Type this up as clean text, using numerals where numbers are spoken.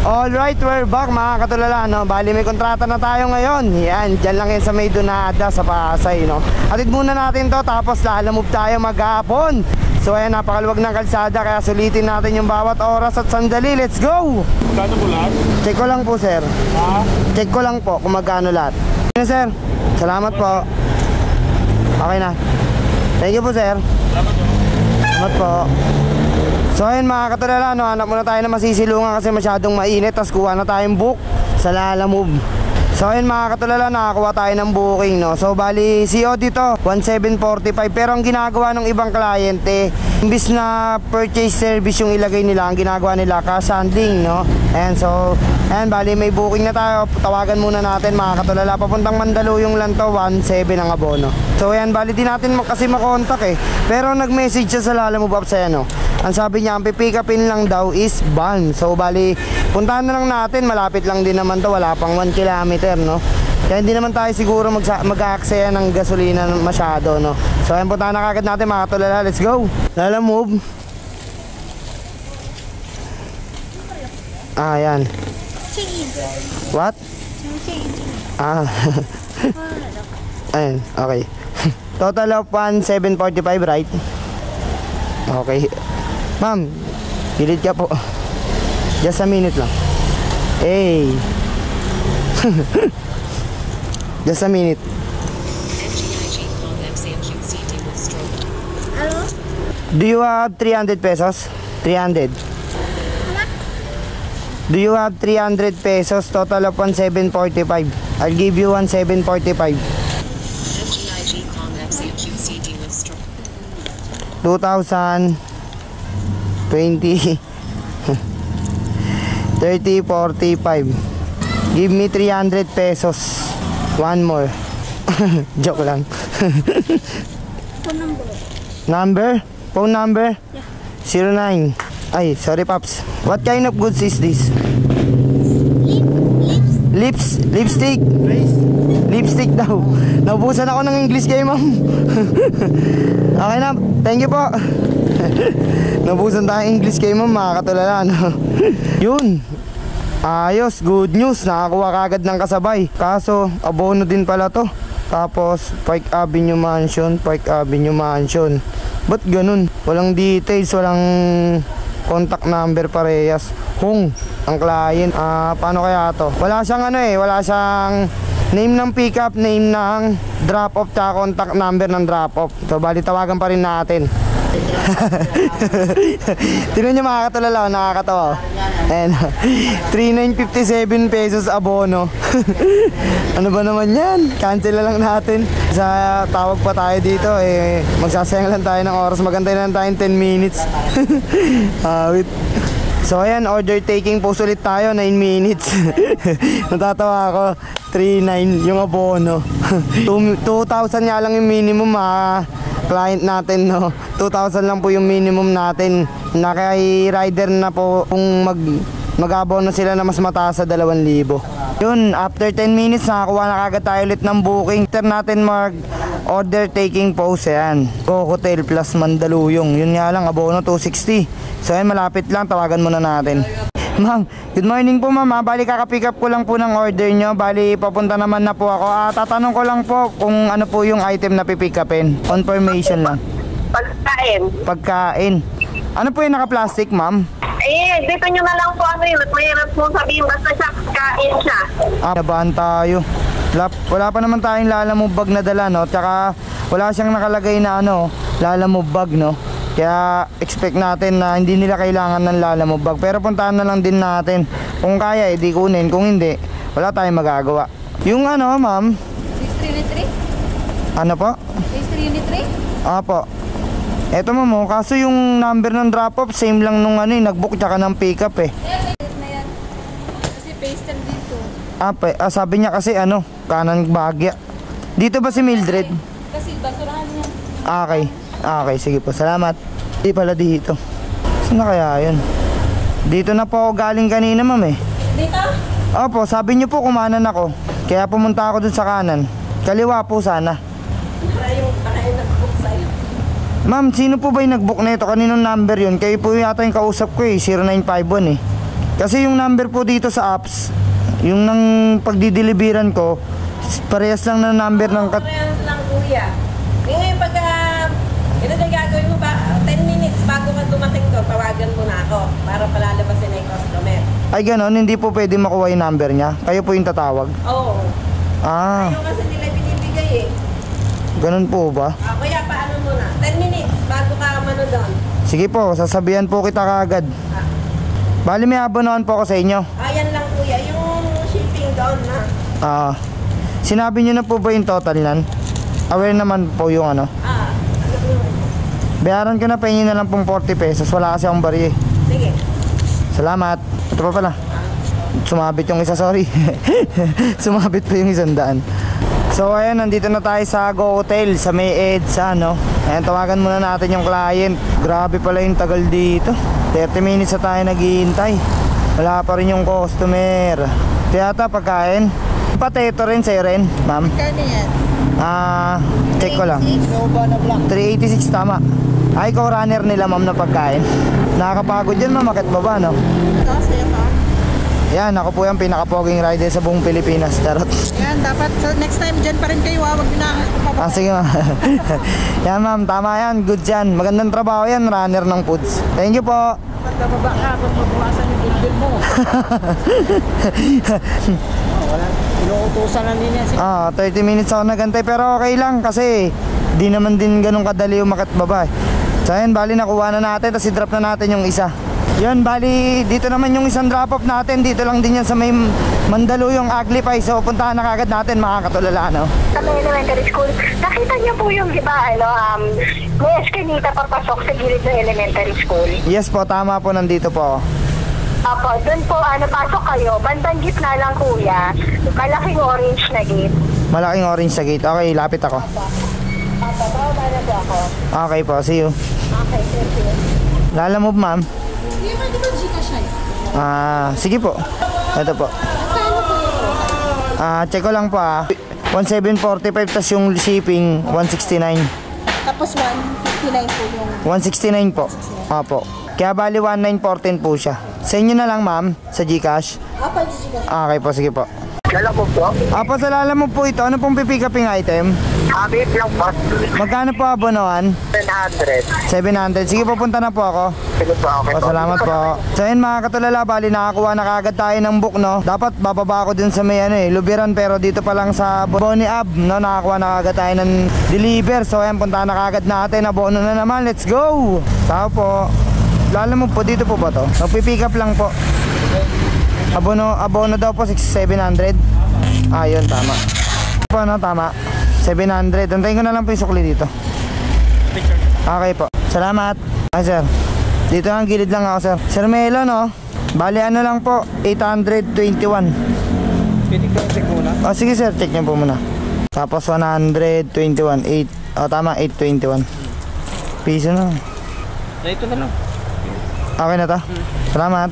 Alright, we're back mga katulala, no? Bali may kontrata na tayo ngayon. Yan, dyan lang yan sa may Donada sa Pasay, no? Atid muna natin to, tapos lalamove tayo maghapon. So ayan, napakaluwag ng kalsada, kaya sulitin natin yung bawat oras at sandali. Let's go! Magkano po lahat? Check ko lang po, sir. Ha? Check ko lang po kung magkano lahat. Ano, sir? Salamat po. Okay na. Thank you po, sir. Salamat po. So ayun mga katulala, no, hanap muna tayo na masisilungan kasi masyadong mainit. Tapos kuha na tayong book sa Lalamove. So ayun mga katulala, nakakuha tayo ng booking, no. So bali CO dito 1745. Pero ang ginagawa ng ibang kliyente, imbis na purchase service yung ilagay nila, ang ginagawa nila cash handling, no. And so ayan, bali may booking na tayo. Tawagan muna natin mga katulala. Papuntang Mandaluyong lang to, 17 ang abono. So ayan, bali din natin kasi makontak eh. Pero nag-message siya sa Lalamove app sa ano. Ang sabi niya, ang pipick upin lang daw is van. So bali, puntahan na lang natin. Malapit lang din naman to, wala pang 1 kilometer, no. Kaya hindi naman tayo siguro mag-aaksaya ng gasolina masyado, no. So ayan, puntahan na kagad natin mga katulala. Let's go! Lalamove. Ah, yan. What? Ah. Ayun, okay. Total of 1745, right? Okay. Ma'am, gilid ka po. Just a minute lang. Hey. Just a minute. Hello? Do you have 300 pesos? 300. Do you have 300 pesos? Total of 1745. I'll give you 1745. 2,000 20 30 45. Give me 300 pesos. One more. Joke lang. Phone number. Number? Phone number? Yeah. 09. Ay, sorry Paps. What kind of goods is this? Lips. Lipstick. Lipstick daw. Naubusan ako ng English kayo, ma'am. Okay na. Thank you po. Naubusan tayo English kayo, ma'am. Mga katulala, no? Yun. Ayos. Good news. Nakakuha kagad ng kasabay. Kaso, abono din pala to. Tapos, Park Avenue Mansion. Park Avenue Mansion. Ba't ganun? Walang details. Walang contact number parehas. Hong ang client. Paano kaya to? Wala siyang ano eh. Wala siyang name ng pickup, name ng drop off, tsaka contact number ng drop off. So bali tawagan pa rin natin. Tignan nyo mga katulala, nakakatawa. And 3,957 pesos abono. Ano ba naman yan? Cancel na lang natin. Sa tawag pa tayo dito eh, magsasayang lang tayo ng oras. Magantay na lang tayo 10 minutes. Wait. So ayan, order taking post ulit tayo, 9 minutes. Natatawa ako, 3,900 yung abono. 2,000 nga lang yung minimum client natin, no. 2,000 lang po yung minimum natin. Naka rider na po kung mag-abono sila na mas mataas sa 2,000. Yun, after 10 minutes nakakuha na kagad tayo ulit ng booking. After natin order taking post, yan. Go Hotel plus Mandaluyong. Yun nga lang, abono 260. So yan, malapit lang, tawagan muna natin. Ma'am, good morning po ma'am. Bali kaka-pick up ko lang po ng order nyo. Bali papunta naman na po ako. Tatanong ko lang po kung ano po yung item na pipick upin. Confirmation lang. Pagkain. Ano po yung naka-plastic ma'am? Eh, dito nyo na lang po ano yun. At mahirap po sabihin basta siya, kain siya. Nabahan tayo. Wala pa naman tayong Lalamove bag na dala, no? Tsaka wala siyang nakalagay na ano, Lalamove bag, no? Kaya expect natin na hindi nila kailangan ng Lalamove bag. Pero puntahan na lang din natin. Kung kaya, di kunin. Kung hindi, wala tayong magagawa. Yung ano, ma'am? 63 Ano po? 63 Apo. Eto ma'am, kaso yung number ng drop-off, same lang nung ano, nag-book tsaka ng pick-up eh. na yan. Kasi pastel dito. Sabi niya kasi ano, kanan Bagya. Dito ba si Mildred? Kasi basurahan niya. Okay. Okay, sige po. Salamat. Di pala dito. Saan na kaya yun? Dito na po ako galing kanina, ma'am eh. Dito? Opo, sabi niyo po kumanan ako. Kaya pumunta ako dun sa kanan. Kaliwa po sana. Ma'am, sino po ba yung nag-book na ito? Kaninong number yun? Kayo po yata yung kausap ko eh, 0951 eh. Kasi yung number po dito sa apps, yung nang pagdideliveran ko, parehas lang na number ng Parehas lang kuya. Ngayon pagka, ito na gagawin mo ba, 10 minutes bago ka dumating to, tawagan mo na ako para palalabasin na yung customer. Ay ganon, hindi po pwede makuha yung number niya. Kayo po yung tatawag. Oo. Ah, Ayaw kasi nila binibigay eh. ganun po ba? Kaya paano mo na, 10 minutes bago ka mano doon. Sige po, sasabihan po kita kaagad. Bali may abonohan po ako sa inyo. Ayan lang kuya, yung shipping doon na. Sinabi niyo na po ba yung total nan? Aware naman po yung ano. Bayaran ko na, pahingin na lang pong 40 pesos. Wala kasi akong bari eh. Sige. Salamat. Ito pa pala. Sumabit yung isa, sorry. Sumabit po yung 100. So ayan, nandito na tayo sa Go Hotel sa May EDSA, no? Ayan, tawagan muna natin yung client. Grabe pala yung tagal dito. 30 minutes na tayo naghihintay. Wala pa rin yung customer. Ito yata pagkain. Pateto rin sa'yo rin, ma'am. Kano yan? Check ko lang. 386 tama. Ay, co-runner nila ma'am na pagkain. Nakakapagod yan ma'am, akit baba, no? Ito, saya ka. Yan, ako po yung pinaka-poging rider sa buong Pilipinas. Charot. Yan, dapat sa next time dyan pa rin kayo. Wag na. Sige ma'am. Yan ma'am, tama yan. Good yan. Magandang trabaho yan, runner ng foods. Thank you po. Magkababa ka kung mabuwasan yung bill mo. Wala. Inuutusan lang din yan. 30 minutes ako nagantay pero okay lang kasi di naman din ganun kadali umakyat baba eh. So ayan, bali nakuha na natin, tapos i-drop na natin yung isa. Yun, bali dito naman yung isang drop off natin. Dito lang din yan sa may Mandaluyong Aglipay. So puntahan na kagad natin, makakatulala, no? Sa may elementary school, nakita niyo po yung, di ba, may eskinita papasok sa gilid ng elementary school. Yes po, tama po, nandito po. Apo, doon po, pasok kayo, bandang gitna lang kuya, malaking orange na gate. Malaking orange sa gate. Okay, lapit ako. Apo, bawala na po ako. Okay po, see you. Okay, thank you. Lala move, ma'am. Hindi ba di ba Gcash ay? Sige po. Ito po. Check ko lang po 1745 tas yung shipping 169. Tapos 159 po yung... 169 po. Opo. Kaya bali 1914 po siya. Sa inyo na lang ma'am, sa GCash. Apa yung Gcash? Okay po, sige po. Lala po po? Apo, sa lala mo po ito, ano pong pipick uping item? Habit lang po. Magkano po abonohan? 700. 700. Sige po, punta na po ako. Sige po, okay po. Salamat po. So yun mga katulala, bali nakakuha na kagad tayo ng book, no? Dapat bababa ako dun sa may Lubiran, pero dito pa lang sa Bonnie Ab, no? Nakakuha na kagad tayo ng deliver. So ayan, punta na kagad natin. Abono na naman, let's go! Tao po. Lala mo po, dito po ba to? Magpipick up lang po. Abono daw po 700. Yun, tama. Po, no? Tama. 700. Antayin ko na lang po yung sukli dito. Okay po. Salamat. Ay, sir. Dito ang gilid lang ako, sir. Sir Melo, no? Bali, ano lang po, 821. Pwede ko check muna. Sige, sir. Check niyo po muna. Tapos 121. Tama, 821. Piso na. Ito na lang. Okay na to? Salamat.